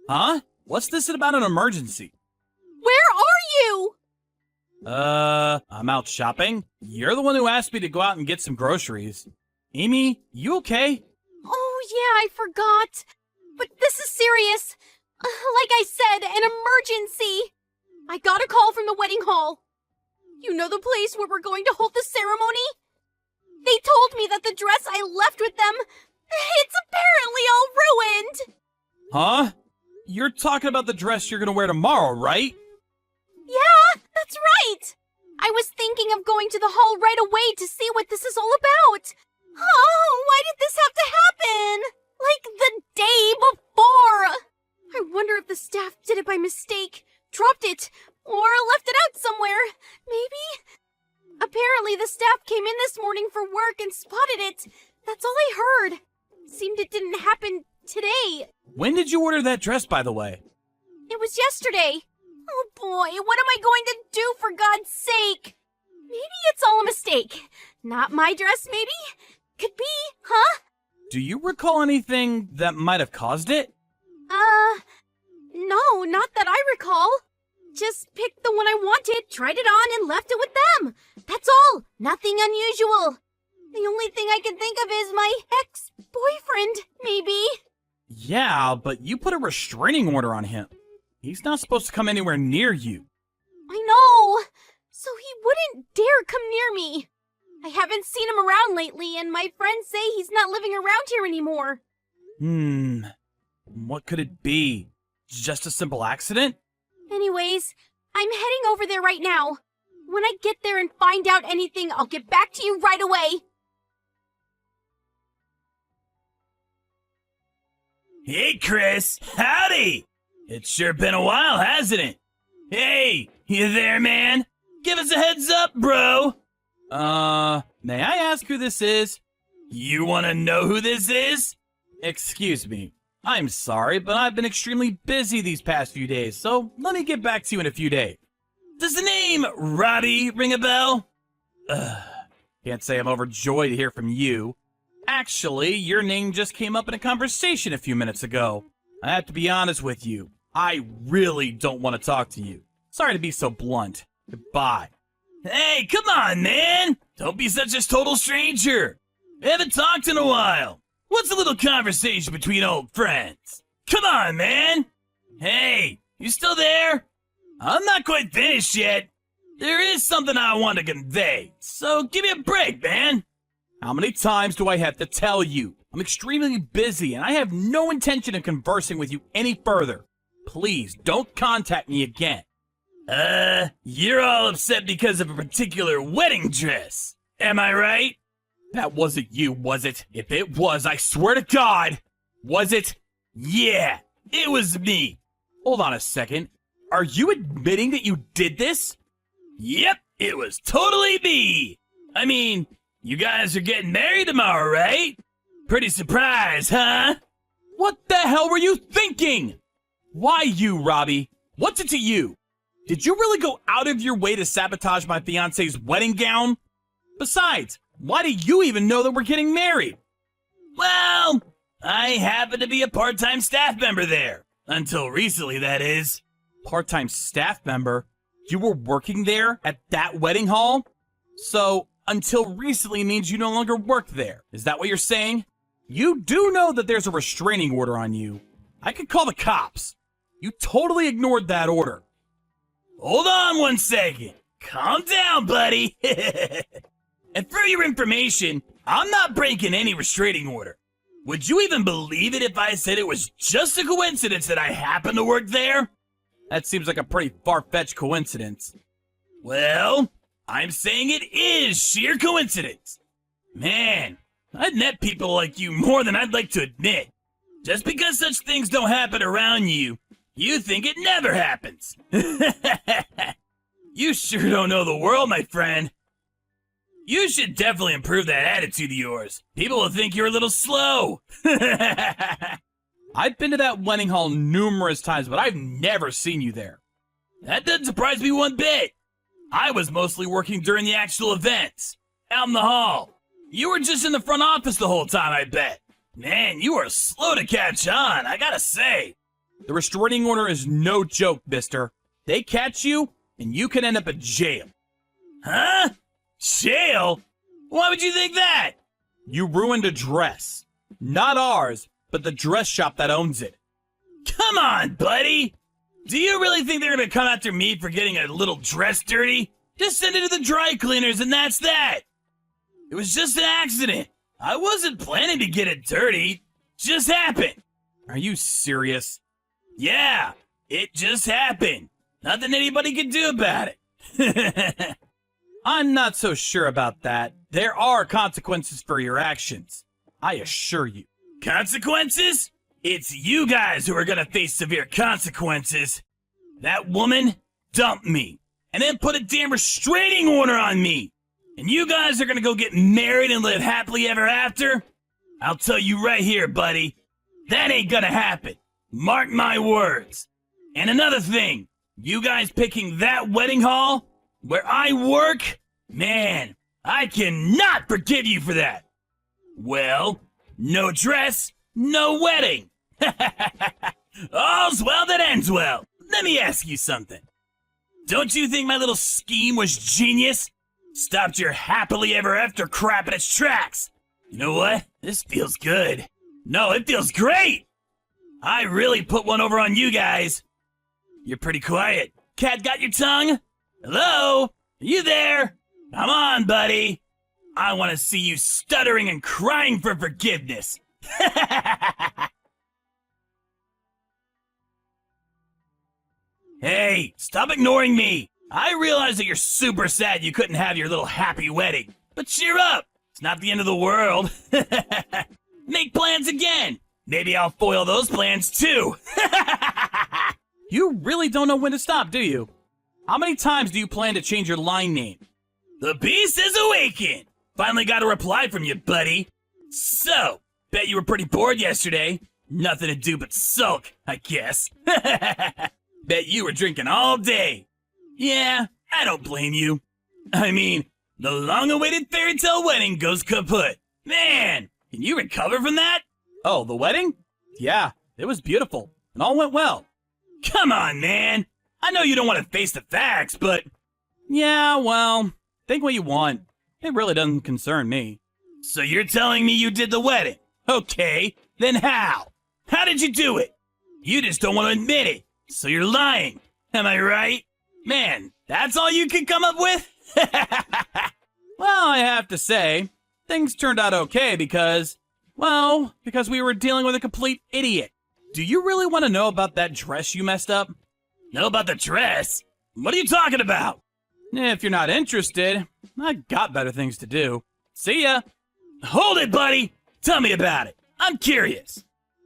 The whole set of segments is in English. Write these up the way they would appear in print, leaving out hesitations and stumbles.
Huh? What's this about an emergency? Where are you? I'm out shopping. You're the one who asked me to go out and get some groceries. Amy, you okay? Oh, yeah, I forgot. But this is serious. Like I said, an emergency. I got a call from the wedding hall. You know the place where we're going to hold the ceremony? They told me that the dress I left with them, it's apparently all ruined. Huh? You're talking about the dress you're gonna wear tomorrow, right? Yeah, that's right. I was thinking of going to the hall right away to see what this is all about. Oh, why did this have to happen? Like the day before. I wonder if the staff did it by mistake, dropped it, or left it out somewhere. Maybe? Apparently the staff came in this morning for work and spotted it. That's all I heard. Seemed it didn't happen today. When did you order that dress, by the way? It was yesterday. Oh boy, what am I going to do for God's sake? Maybe it's all a mistake. Not my dress, maybe? Could be, huh? Do you recall anything that might have caused it? No, not that I recall. Just picked the one I wanted, tried it on, and left it with them. That's all. Nothing unusual. The only thing I can think of is my ex-boyfriend, maybe. Yeah, but you put a restraining order on him. He's not supposed to come anywhere near you. I know. So he wouldn't dare come near me. I haven't seen him around lately, and my friends say he's not living around here anymore. What could it be? Just a simple accident? Anyways, I'm heading over there right now. When I get there and find out anything, I'll get back to you right away. Hey, Chris. Howdy. It's sure been a while, hasn't it? Hey, you there, man? Give us a heads up, bro. May I ask who this is? You want to know who this is? Excuse me. I'm sorry, but I've been extremely busy these past few days, so let me get back to you in a few days. Does the name Robbie ring a bell? Can't say I'm overjoyed to hear from you. Actually, your name just came up in a conversation a few minutes ago. I have to be honest with you. I really don't want to talk to you. Sorry to be so blunt. Goodbye. Hey, come on, man. Don't be such a total stranger. We haven't talked in a while. What's a little conversation between old friends? Come on, man. Hey, you still there? I'm not quite finished yet. There is something I want to convey, so give me a break, man. How many times do I have to tell you? I'm extremely busy and I have no intention of conversing with you any further. Please don't contact me again. You're all upset because of a particular wedding dress. Am I right? That wasn't you, was it? If it was, I swear to God. Was it? Yeah, it was me. Hold on a second. Are you admitting that you did this? Yep, it was totally me. I mean, you guys are getting married tomorrow, right? Pretty surprised, huh? What the hell were you thinking? Why you, Robbie? What's it to you? Did you really go out of your way to sabotage my fiance's wedding gown? Besides, why do you even know that we're getting married? Well, I happen to be a part-time staff member there. Until recently, that is. Part-time staff member? You were working there at that wedding hall? So, until recently means you no longer work there. Is that what you're saying? You do know that there's a restraining order on you. I could call the cops. You totally ignored that order. Hold on 1 second. Calm down, buddy. And for your information, I'm not breaking any restraining order. Would you even believe it if I said it was just a coincidence that I happened to work there? That seems like a pretty far-fetched coincidence. Well, I'm saying it is sheer coincidence. Man, I've met people like you more than I'd like to admit. Just because such things don't happen around you, you think it never happens. You sure don't know the world, my friend. You should definitely improve that attitude of yours. People will think you're a little slow. I've been to that wedding hall numerous times, but I've never seen you there. That doesn't surprise me one bit. I was mostly working during the actual events, out in the hall. You were just in the front office the whole time, I bet. Man, you are slow to catch on, I gotta say. The restraining order is no joke, mister. They catch you, and you can end up in jail. Huh? Jail? Why would you think that? You ruined a dress. Not ours, but the dress shop that owns it. Come on, buddy. Do you really think they're gonna come after me for getting a little dress dirty? Just send it to the dry cleaners and that's that. It was just an accident. I wasn't planning to get it dirty. Just happened. Are you serious? Yeah, it just happened. Nothing anybody can do about it. I'm not so sure about that. There are consequences for your actions. I assure you. Consequences? It's you guys who are gonna face severe consequences. That woman dumped me and then put a damn restraining order on me. And you guys are gonna go get married and live happily ever after? I'll tell you right here, buddy. That ain't gonna happen. Mark my words. And another thing, you guys picking that wedding hall where I work? Man, I cannot forgive you for that. Well, no dress, no wedding. All's well that ends well. Let me ask you something. Don't you think my little scheme was genius? Stopped your happily ever after crap in its tracks. You know what? This feels good. No, it feels great. I really put one over on you guys. You're pretty quiet. Cat got your tongue? Hello? Are you there? Come on, buddy. I want to see you stuttering and crying for forgiveness. Hey, stop ignoring me. I realize that you're super sad you couldn't have your little happy wedding. But cheer up. It's not the end of the world. Make plans again. Maybe I'll foil those plans too. You really don't know when to stop, do you? How many times do you plan to change your line name? The beast is awakened. Finally got a reply from you, buddy. So, bet you were pretty bored yesterday. Nothing to do but sulk, I guess. Bet you were drinking all day. Yeah, I don't blame you. I mean, the long-awaited fairy tale wedding goes kaput. Man, can you recover from that? Oh, the wedding? Yeah, it was beautiful. It all went well. Come on, man. I know you don't want to face the facts, but... Yeah, well, think what you want. It really doesn't concern me. So you're telling me you did the wedding? Okay, then how? How did you do it? You just don't want to admit it, so you're lying. Am I right? Man, that's all you can come up with? Well, I have to say, things turned out okay because we were dealing with a complete idiot. Do you really want to know about that dress you messed up? Know about the dress? What are you talking about? If you're not interested, I got better things to do. See ya. Hold it, buddy. Tell me about it. I'm curious.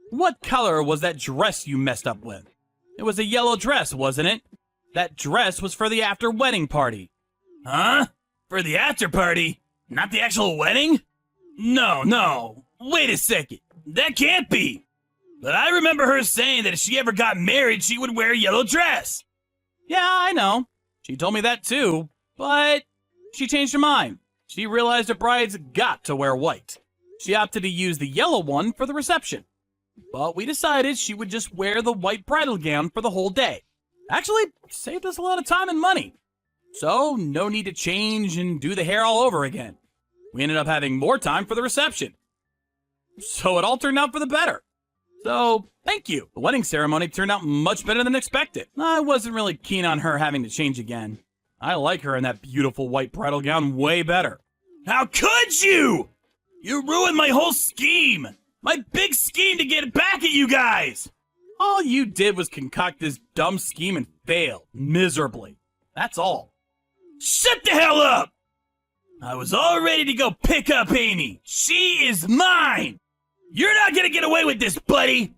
What color was that dress you messed up with? It was a yellow dress, wasn't it? That dress was for the after wedding party. Huh? For the after party? Not the actual wedding? No. Wait a second. That can't be. But I remember her saying that if she ever got married, she would wear a yellow dress. Yeah, I know. She told me that too, but she changed her mind. She realized her bride's got to wear white. She opted to use the yellow one for the reception. But we decided she would just wear the white bridal gown for the whole day. Actually, saved us a lot of time and money. So, no need to change and do the hair all over again. We ended up having more time for the reception. So it all turned out for the better. So, thank you. The wedding ceremony turned out much better than expected. I wasn't really keen on her having to change again. I like her in that beautiful white bridal gown way better. How could you? You ruined my whole scheme. My big scheme to get back at you guys. All you did was concoct this dumb scheme and fail miserably. That's all. Shut the hell up! I was all ready to go pick up Amy. She is mine. You're not gonna get away with this, buddy.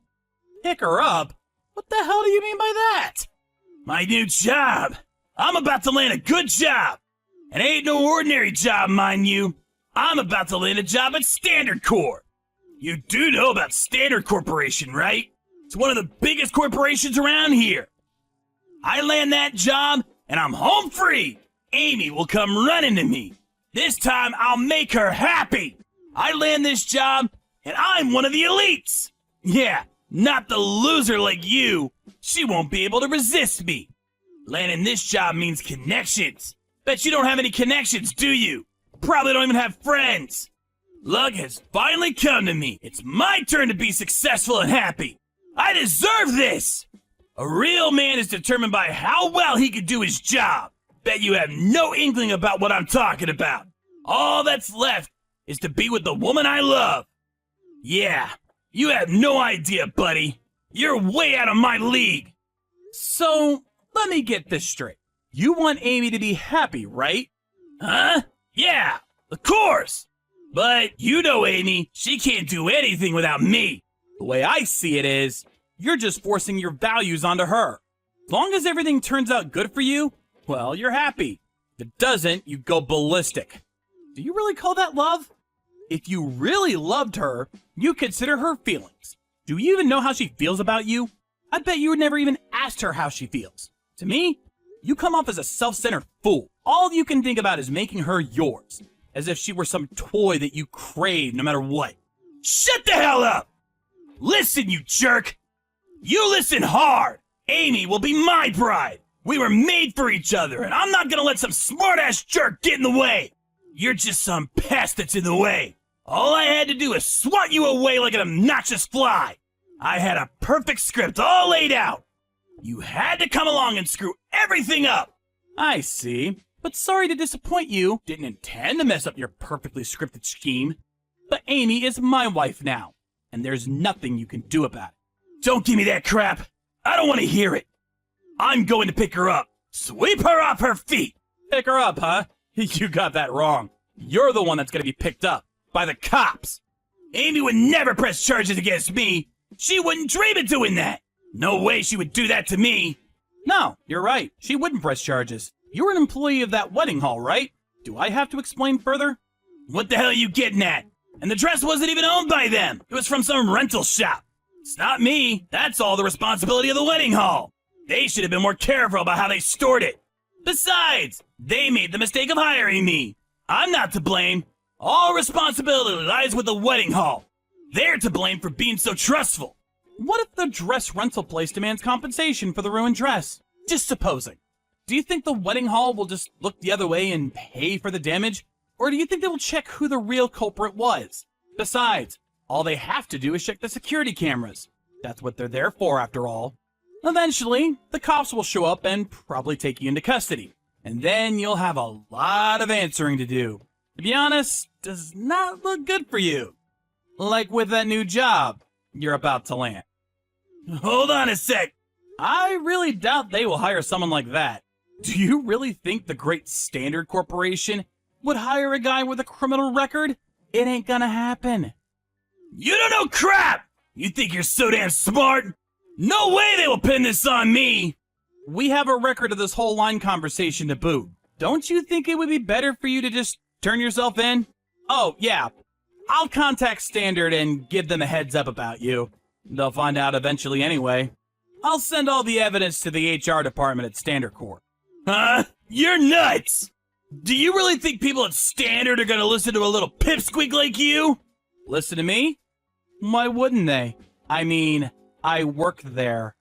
Pick her up? What the hell do you mean by that? My new job. I'm about to land a good job. It ain't no ordinary job, mind you. I'm about to land a job at Standard Corp. You do know about Standard Corporation, right? It's one of the biggest corporations around here. I land that job, and I'm home free. Amy will come running to me. This time, I'll make her happy. I land this job, and I'm one of the elites. Yeah, Not the loser like you. She won't be able to resist me. Landing this job means connections. Bet you don't have any connections, do you? Probably don't even have friends. Luck has finally come to me. It's my turn to be successful and happy. I deserve this. A real man is determined by how well he can do his job. Bet you have no inkling about what I'm talking about. All that's left is to be with the woman I love. Yeah, you have no idea, buddy. You're way out of my league. So, let me get this straight. You want Amy to be happy, right? Huh? Yeah, of course. But you know Amy, she can't do anything without me. The way I see it is, you're just forcing your values onto her. As long as everything turns out good for you, well, you're happy. If it doesn't, you go ballistic. Do you really call that love? If you really loved her, you consider her feelings. Do you even know how she feels about you? I bet you would never even asked her how she feels. To me, you come off as a self-centered fool. All you can think about is making her yours, as if she were some toy that you crave no matter what. Shut the hell up! Listen, you jerk! You listen hard! Amy will be my bride! We were made for each other, and I'm not gonna let some smart-ass jerk get in the way! You're just some pest that's in the way. All I had to do is swat you away like an obnoxious fly. I had a perfect script all laid out. You had to come along and screw everything up. I see. But sorry to disappoint you. Didn't intend to mess up your perfectly scripted scheme. But Amy is my wife now, and there's nothing you can do about it. Don't give me that crap. I don't want to hear it. I'm going to pick her up. Sweep her off her feet. Pick her up, huh? You got that wrong. You're the one that's gonna be picked up by the cops. Amy would never press charges against me. She wouldn't dream of doing that. No way she would do that to me. No, you're right. She wouldn't press charges. You're an employee of that wedding hall, right? Do I have to explain further? What the hell are you getting at? And the dress wasn't even owned by them. It was from some rental shop. It's not me. That's all the responsibility of the wedding hall. They should have been more careful about how they stored it. Besides, they made the mistake of hiring me. I'm not to blame. All responsibility lies with the wedding hall. They're to blame for being so trustful. What if the dress rental place demands compensation for the ruined dress? Just supposing. Do you think the wedding hall will just look the other way and pay for the damage? Or do you think they will check who the real culprit was? Besides, all they have to do is check the security cameras. That's what they're there for, after all. Eventually, the cops will show up and probably take you into custody. And then you'll have a lot of answering to do. To be honest, does not look good for you. Like with that new job you're about to land. Hold on a sec. I really doubt they will hire someone like that. Do you really think the great Standard Corporation would hire a guy with a criminal record? It ain't gonna happen. You don't know crap! You think you're so damn smart? No way they will pin this on me! We have a record of this whole line conversation to boot. Don't you think it would be better for you to just turn yourself in? Oh, yeah. I'll contact Standard and give them a heads up about you. They'll find out eventually anyway. I'll send all the evidence to the HR department at Standard Corp. Huh? You're nuts! Do you really think people at Standard are gonna listen to a little pipsqueak like you? Listen to me? Why wouldn't they? I mean, I work there.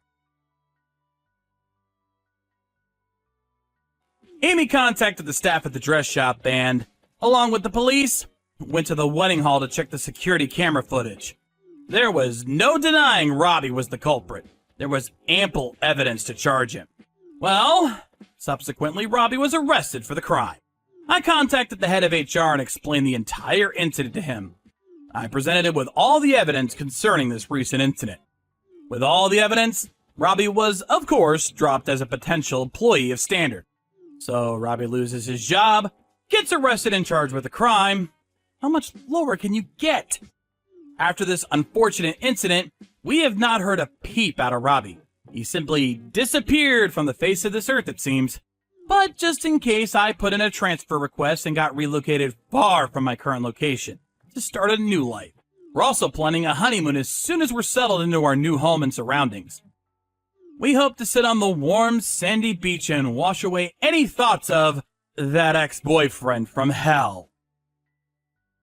Amy contacted the staff at the dress shop and, along with the police, went to the wedding hall to check the security camera footage. There was no denying Robbie was the culprit. There was ample evidence to charge him. Well, subsequently, Robbie was arrested for the crime. I contacted the head of HR and explained the entire incident to him. I presented him with all the evidence concerning this recent incident. With all the evidence, Robbie was, of course, dropped as a potential employee of Standard. So Robbie loses his job, gets arrested and charged with a crime. How much lower can you get? After this unfortunate incident, we have not heard a peep out of Robbie. He simply disappeared from the face of this earth, it seems. But just in case, I put in a transfer request and got relocated far from my current location to start a new life. We're also planning a honeymoon as soon as we're settled into our new home and surroundings. We hope to sit on the warm, sandy beach and wash away any thoughts of that ex-boyfriend from hell.